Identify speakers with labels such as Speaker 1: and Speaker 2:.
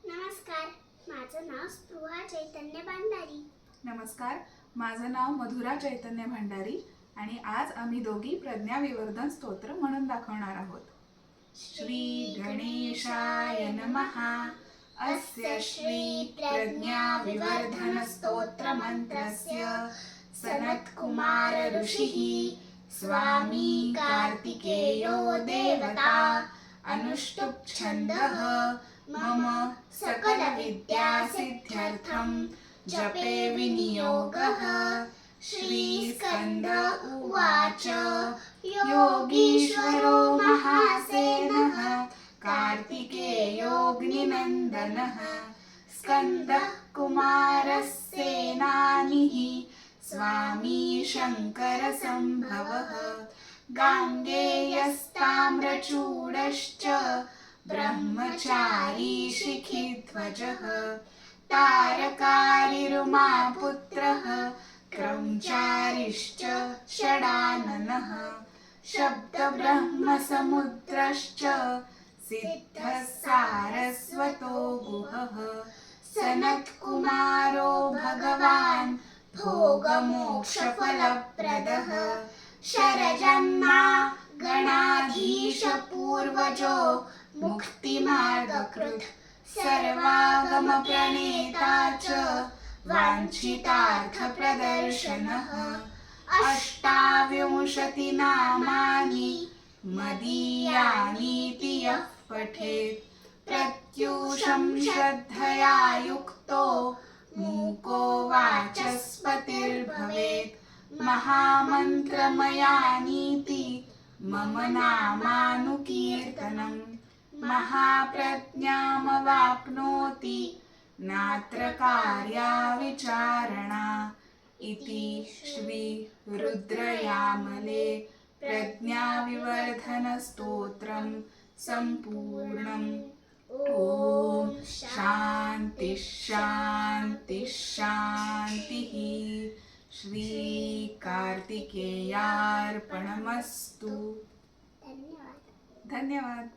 Speaker 1: नमस्कार, माझं नाव स्पृहा चैतन्य भंडारी.
Speaker 2: नमस्कार, माझं नाव मधुरा चैतन्य भंडारी आणि आज आम्ही दोघी प्रज्ञाविवर्धन स्तोत्र म्हणून दाखवणार आहोत. श्री गणेशाय नमः. अस्य श्री प्रज्ञाविवर्धन स्तोत्र मंत्रस्य सनत्कुमार ऋषिः स्वामी कार्तिकेयो देवता अनुष्टुप् छन्दः मम सकल विद्या सिद्ध्यर्थं जपे विनियोगः. श्री स्कंद उवाच योगीश्वरो महासेनः कार्तिकेयोऽग्निनन्दनः स्कन्दः कुमारः सेनानिः स्वामी शङ्करसम्भवः गाङ्गेयस्ताम्रचूडश्च ब्रह्मचारी शिखिध्वजः तारकारिरुमापुत्रः क्रौञ्चारिश्च षडाननः शब्दब्रह्मसमुद्रश्च सिद्धः सारस्वतो गुहः सनत्कुमारो भगवान् भोगमोक्षफलप्रदः शरजन्मा गणाधीश पूर्वजो मुक्तिमार्गकृत् सर्वागमप्रणेता च वाञ्छितार्थप्रदर्शनः. 28 नामानि मदीयानीति यः पठेत् प्रत्यूषं श्रद्धया युक्तो मूको वाचस्पतिर्भवेत्. महामन्त्रमयानीति मम नामानुकीर्तनम् महाप्रज्ञामवाप्नोति नात्र कार्या विचारणा. इति श्री रुद्रयामले प्रज्ञाविवर्धन स्तोत्रं संपूर्णम्. ओम शांति शांति शांतिः. श्री कार्तिकेयार्पणमस्तु.
Speaker 1: धन्यवाद.
Speaker 2: धन्यवाद.